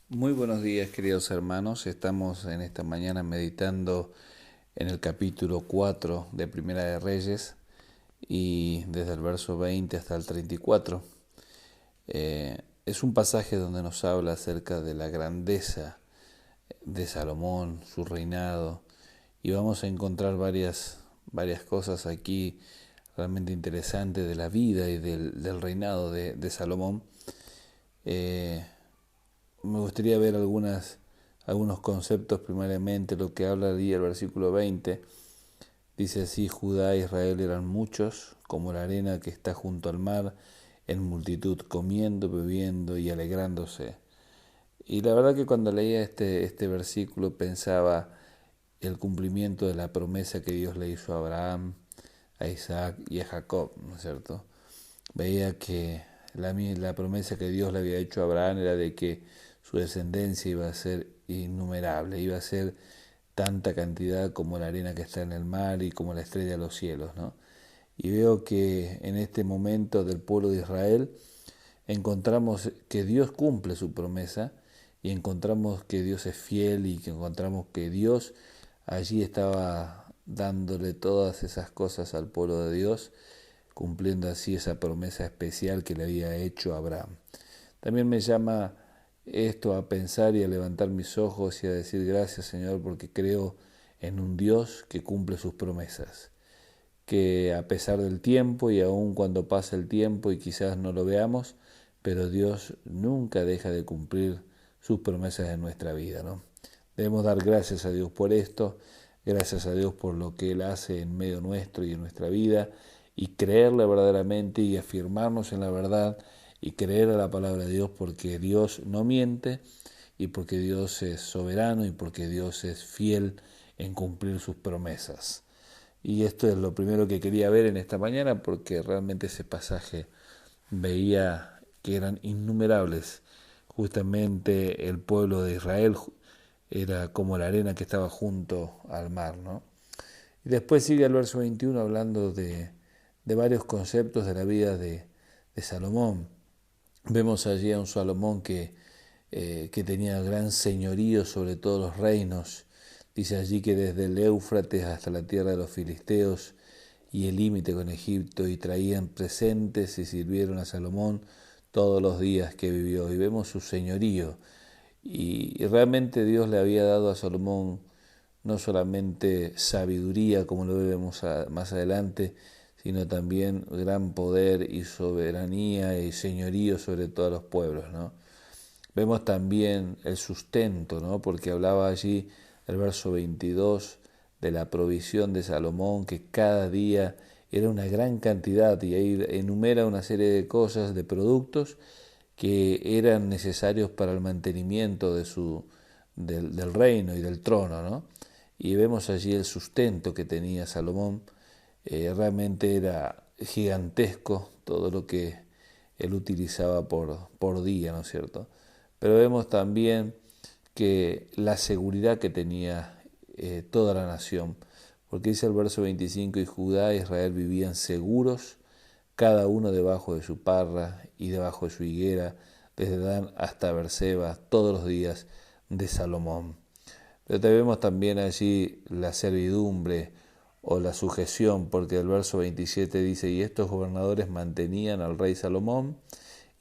Muy buenos días, queridos hermanos. Estamos en esta mañana meditando en el capítulo 4 de Primera de Reyes y desde el verso 20 hasta el 34. Es un pasaje donde nos habla acerca de la grandeza de Salomón, su reinado, y vamos a encontrar varias cosas aquí realmente interesantes de la vida y del reinado de Salomón. Eh, Me gustaría ver algunos conceptos. Primariamente lo que habla ahí el versículo 20. Dice así: Judá e Israel eran muchos, como la arena que está junto al mar, en multitud, comiendo, bebiendo y alegrándose. Y la verdad que cuando leía este versículo pensaba el cumplimiento de la promesa que Dios le hizo a Abraham, a Isaac y a Jacob, ¿no es cierto? Veía que la promesa que Dios le había hecho a Abraham era de que su descendencia iba a ser innumerable, iba a ser tanta cantidad como la arena que está en el mar y como la estrella de los cielos, ¿no? Y veo que en este momento del pueblo de Israel encontramos que Dios cumple su promesa y encontramos que Dios es fiel y que encontramos que Dios allí estaba dándole todas esas cosas al pueblo de Dios, cumpliendo así esa promesa especial que le había hecho a Abraham. También me llama esto a pensar y a levantar mis ojos y a decir gracias, Señor, porque creo en un Dios que cumple sus promesas, que a pesar del tiempo y aun cuando pasa el tiempo y quizás no lo veamos, pero Dios nunca deja de cumplir sus promesas en nuestra vida, ¿no? Debemos dar gracias a Dios por esto, gracias a Dios por lo que Él hace en medio nuestro y en nuestra vida, y creerle verdaderamente y afirmarnos en la verdad y creer a la palabra de Dios, porque Dios no miente y porque Dios es soberano y porque Dios es fiel en cumplir sus promesas. Y esto es lo primero que quería ver en esta mañana, porque realmente ese pasaje veía que eran innumerables. Justamente el pueblo de Israel era como la arena que estaba junto al mar, ¿no? Y después sigue el verso 21 hablando de varios conceptos de la vida de Salomón. Vemos allí a un Salomón que tenía gran señorío sobre todos los reinos. Dice allí que desde el Éufrates hasta la tierra de los filisteos y el límite con Egipto, y traían presentes y sirvieron a Salomón todos los días que vivió. Y vemos su señorío. Y realmente Dios le había dado a Salomón no solamente sabiduría, como lo veremos más adelante, sino también gran poder y soberanía y señorío sobre todos los pueblos, ¿no? Vemos también el sustento, ¿no? Porque hablaba allí el verso 22 de la provisión de Salomón, que cada día era una gran cantidad, y ahí enumera una serie de cosas, de productos que eran necesarios para el mantenimiento del reino y del trono, ¿no? Y vemos allí el sustento que tenía Salomón. Realmente era gigantesco todo lo que él utilizaba por día, ¿no es cierto? Pero vemos también que la seguridad que tenía toda la nación, porque dice el verso 25: y Judá e Israel vivían seguros, cada uno debajo de su parra y debajo de su higuera, desde Dan hasta Berseba, todos los días de Salomón. Pero vemos también allí la servidumbre o la sujeción, porque el verso 27 dice: y estos gobernadores mantenían al rey Salomón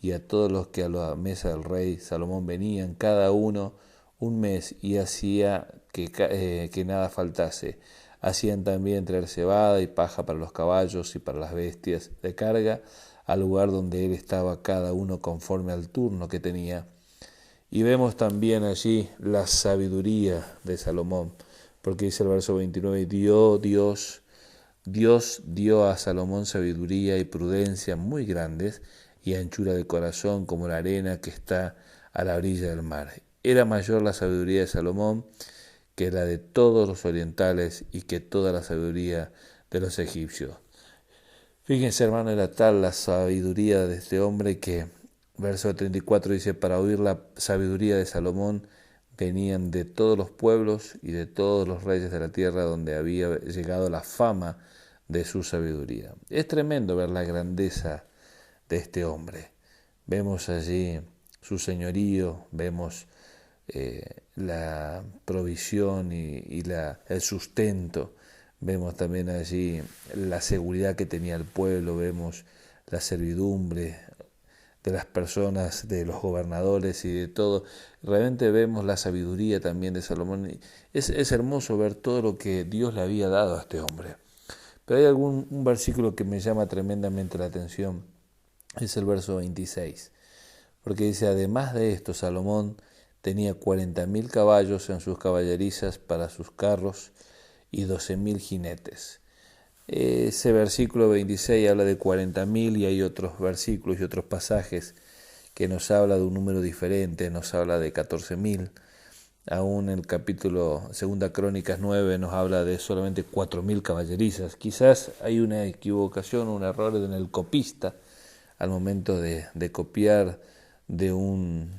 y a todos los que a la mesa del rey Salomón venían, cada uno un mes, y hacía que nada faltase. Hacían también traer cebada y paja para los caballos y para las bestias de carga, al lugar donde él estaba, cada uno conforme al turno que tenía. Y vemos también allí la sabiduría de Salomón, porque dice el verso 29: Dios dio a Salomón sabiduría y prudencia muy grandes, y anchura de corazón como la arena que está a la orilla del mar. Era mayor la sabiduría de Salomón que la de todos los orientales y que toda la sabiduría de los egipcios. Fíjense, hermano, era tal la sabiduría de este hombre que verso 34 dice: para oír la sabiduría de Salomón venían de todos los pueblos y de todos los reyes de la tierra, donde había llegado la fama de su sabiduría. Es tremendo ver la grandeza de este hombre. Vemos allí su señorío, vemos la provisión y el sustento. Vemos también allí la seguridad que tenía el pueblo, vemos la servidumbre de las personas, de los gobernadores y de todo. Realmente vemos la sabiduría también de Salomón. Es hermoso ver todo lo que Dios le había dado a este hombre. Pero hay un versículo que me llama tremendamente la atención, es el verso 26, porque dice: además de esto, Salomón tenía 40.000 caballos en sus caballerizas para sus carros y 12.000 jinetes. Ese versículo 26 habla de 40.000 y hay otros versículos y otros pasajes que nos habla de un número diferente, nos habla de 14.000. Aún en el capítulo 2 Crónicas 9 nos habla de solamente 4.000 caballerizas. Quizás hay una equivocación, un error en el copista al momento de copiar de un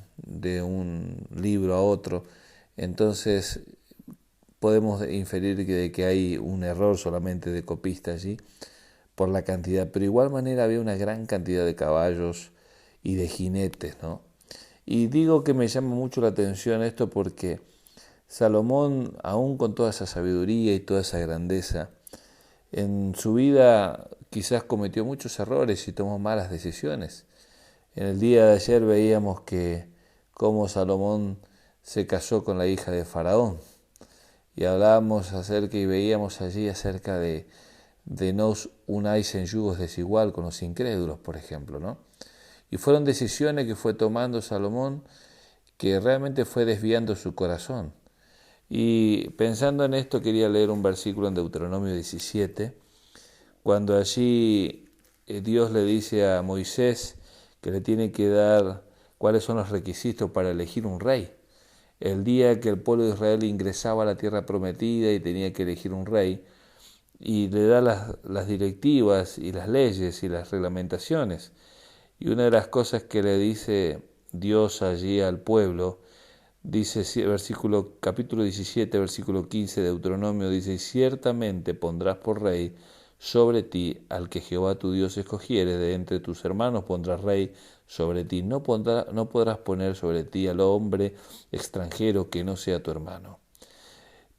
libro a otro. Entonces podemos inferir de que hay un error solamente de copista allí por la cantidad, pero de igual manera había una gran cantidad de caballos y de jinetes, ¿no? Y digo que me llama mucho la atención esto porque Salomón, aún con toda esa sabiduría y toda esa grandeza, en su vida quizás cometió muchos errores y tomó malas decisiones. En el día de ayer veíamos que cómo Salomón se casó con la hija de Faraón. Y hablábamos acerca y veíamos allí acerca de no unáis en yugos desigual con los incrédulos, por ejemplo, ¿no? Y fueron decisiones que fue tomando Salomón que realmente fue desviando su corazón. Y pensando en esto quería leer un versículo en Deuteronomio 17, cuando allí Dios le dice a Moisés que le tiene que dar cuáles son los requisitos para elegir un rey. El día que el pueblo de Israel ingresaba a la tierra prometida y tenía que elegir un rey, y le da las directivas y las leyes y las reglamentaciones. Y una de las cosas que le dice Dios allí al pueblo, dice capítulo 17, versículo 15 de Deuteronomio, dice: ciertamente pondrás por rey sobre ti al que Jehová tu Dios escogiere, de entre tus hermanos pondrás rey sobre ti, no podrás poner sobre ti al hombre extranjero que no sea tu hermano.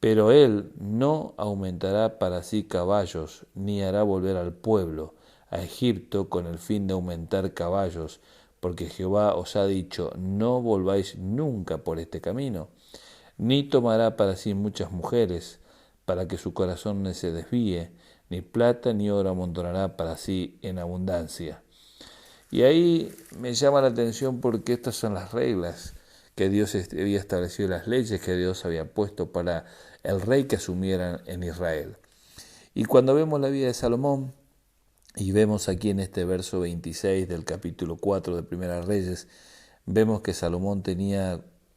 Pero él no aumentará para sí caballos, ni hará volver al pueblo a Egipto con el fin de aumentar caballos, porque Jehová os ha dicho: no volváis nunca por este camino. Ni tomará para sí muchas mujeres, para que su corazón no se desvíe, ni plata ni oro amontonará para sí en abundancia. Y ahí me llama la atención porque estas son las reglas que Dios había establecido, las leyes que Dios había puesto para el rey que asumiera en Israel. Y cuando vemos la vida de Salomón, y vemos aquí en este verso 26 del capítulo 4 de Primera Reyes, vemos que Salomón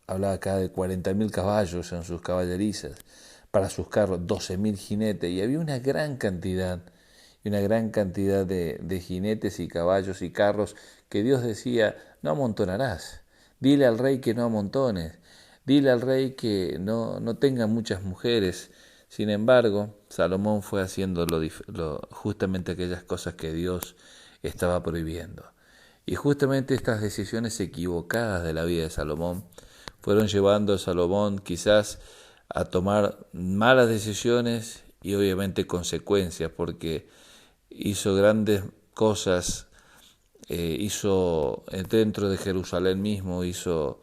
hablaba acá de 40.000 caballos en sus caballerizas, para sus carros 12.000 jinetes, y había una gran cantidad de jinetes y caballos y carros que Dios decía: no amontonarás, dile al rey que no amontones, dile al rey que no tenga muchas mujeres. Sin embargo, Salomón fue haciendo justamente aquellas cosas que Dios estaba prohibiendo. Y justamente estas decisiones equivocadas de la vida de Salomón fueron llevando a Salomón quizás a tomar malas decisiones y obviamente consecuencias, porque hizo grandes cosas, hizo dentro de Jerusalén mismo, hizo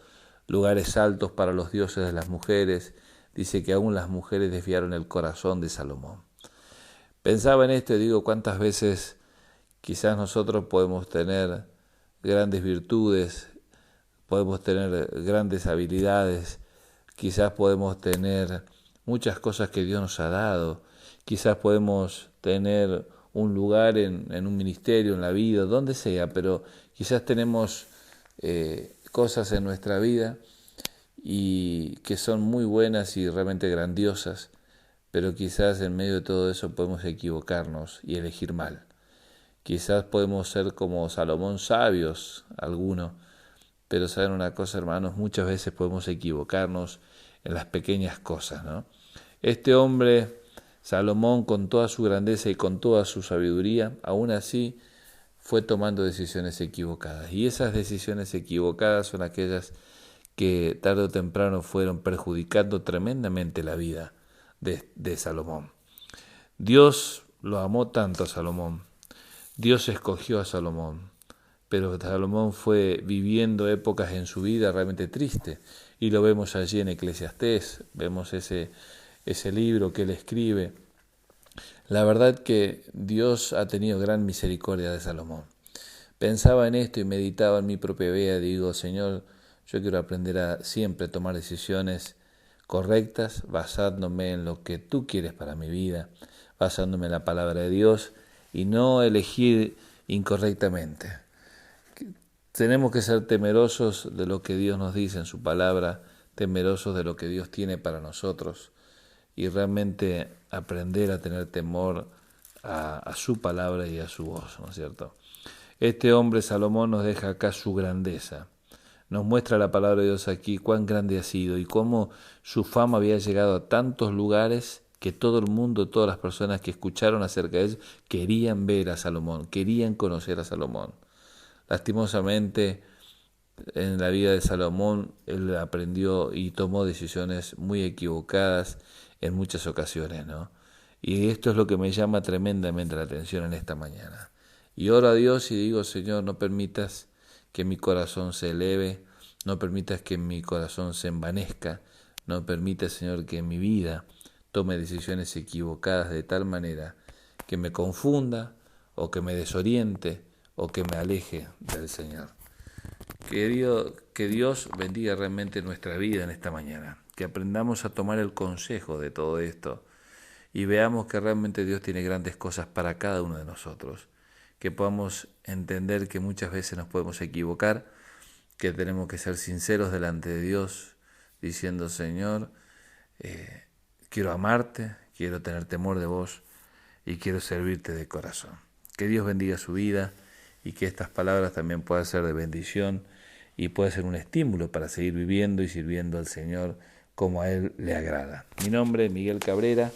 lugares altos para los dioses de las mujeres. Dice que aún las mujeres desviaron el corazón de Salomón. Pensaba en esto y digo, cuántas veces quizás nosotros podemos tener grandes virtudes, podemos tener grandes habilidades, quizás podemos tener muchas cosas que Dios nos ha dado, quizás podemos tener un lugar en un ministerio, en la vida, donde sea, pero quizás tenemos cosas en nuestra vida y que son muy buenas y realmente grandiosas, pero quizás en medio de todo eso podemos equivocarnos y elegir mal. Quizás podemos ser como Salomón, sabios algunos, pero saben una cosa, hermanos, muchas veces podemos equivocarnos en las pequeñas cosas, ¿no? Este hombre, Salomón, con toda su grandeza y con toda su sabiduría, aún así fue tomando decisiones equivocadas. Y esas decisiones equivocadas son aquellas que tarde o temprano fueron perjudicando tremendamente la vida de Salomón. Dios lo amó tanto a Salomón, Dios escogió a Salomón, pero Salomón fue viviendo épocas en su vida realmente tristes, y lo vemos allí en Eclesiastés, vemos ese libro que él escribe. La verdad que Dios ha tenido gran misericordia de Salomón. Pensaba en esto y meditaba en mi propia vida, digo, Señor, yo quiero aprender a siempre tomar decisiones correctas, basándome en lo que tú quieres para mi vida, basándome en la palabra de Dios y no elegir incorrectamente. Tenemos que ser temerosos de lo que Dios nos dice en su palabra, temerosos de lo que Dios tiene para nosotros y realmente aprender a tener temor a su palabra y a su voz, ¿no es cierto? Este hombre Salomón nos deja acá su grandeza. Nos muestra la palabra de Dios aquí cuán grande ha sido y cómo su fama había llegado a tantos lugares que todo el mundo, todas las personas que escucharon acerca de él, querían ver a Salomón, querían conocer a Salomón. Lastimosamente, en la vida de Salomón, él aprendió y tomó decisiones muy equivocadas en muchas ocasiones, ¿no? Y esto es lo que me llama tremendamente la atención en esta mañana. Y oro a Dios y digo, Señor, no permitas que mi corazón se eleve, no permitas que mi corazón se envanezca, no permitas, Señor, que en mi vida tome decisiones equivocadas de tal manera que me confunda o que me desoriente o que me aleje del Señor. Que Dios bendiga realmente nuestra vida en esta mañana, que aprendamos a tomar el consejo de todo esto y veamos que realmente Dios tiene grandes cosas para cada uno de nosotros, que podamos entender que muchas veces nos podemos equivocar, que tenemos que ser sinceros delante de Dios, diciendo, Señor, quiero amarte, quiero tener temor de vos y quiero servirte de corazón. Que Dios bendiga su vida y que estas palabras también puedan ser de bendición y pueda ser un estímulo para seguir viviendo y sirviendo al Señor como a Él le agrada. Mi nombre es Miguel Cabrera,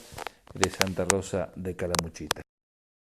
de Santa Rosa de Calamuchita.